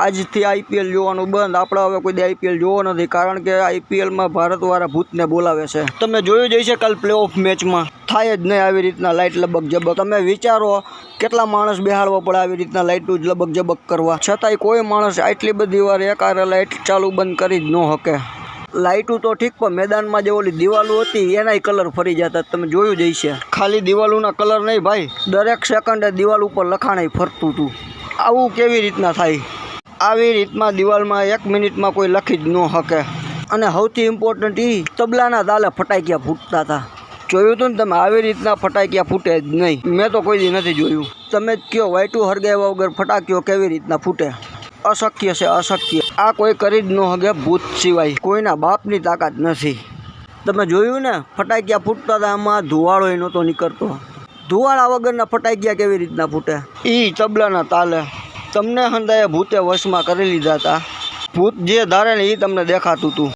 આજથી આઈપીએલ જોવાનું બંધ. આપણે હવે કોઈ દી આઈપીએલ જોવો નથી, કારણ કે આઈપીએલમાં ભારતવાળા ભૂતને બોલાવે છે. તમે જોયું જ હશે કાલ પ્લે ઓફ મેચમાં થાય જ નહીં આવી રીતના લાઇટ લબક જબક. તમે વિચારો કેટલા માણસ બેહાડવો પડે આવી રીતના લાઇટું જ લબક જબક કરવા, છતાંય કોઈ માણસ આટલી બધી વાર એકારે લાઇટ ચાલુ બંધ કરી જ ન શકે. લાઇટું તો ઠીક, પણ મેદાનમાં જે ઓલી દિવાલો હતી એનાય કલર ફરી જતા તમે જોયું જ હશે. ખાલી દિવાલોના કલર નહીં ભાઈ, દરેક સેકન્ડે દિવાલ ઉપર લખાણ ફરતું હતું. આવું કેવી રીતના થાય? આવી રીતમાં દિવાલમાં 1 મિનિટમાં કોઈ લખી જ ન શકે. અને સૌથી ઇમ્પોર્ટન્ટ એ તબલાના તાલે ફટાકિયા ફૂટતા હતા. જોયું હતું ને તમે? આવી રીતના ફટાકિયા ફૂટે જ નહીં. મેં તો કોઈ દી નથી જોયું. તમે જ કયો વાઈટું હરગાવ્યા વગર ફટાકીઓ કેવી રીતના ફૂટે? અશક્ય છે, અશક્ય. આ કોઈ કરી જ ન શકે ભૂત સિવાય. કોઈના બાપની તાકાત નથી. તમે જોયું ને ફટાકિયા ફૂટતા હતા, આમાં ધુવાળો નહોતો નીકળતો. ધુવાળા વગરના ફટાકિયા કેવી રીતના ફૂટે? એ તબલાના તાલે. તમને હંધાએ ભૂતે વશમાં કરી લીધા હતા. ભૂત જે ધારે ને એ તમને દેખાતું હતું.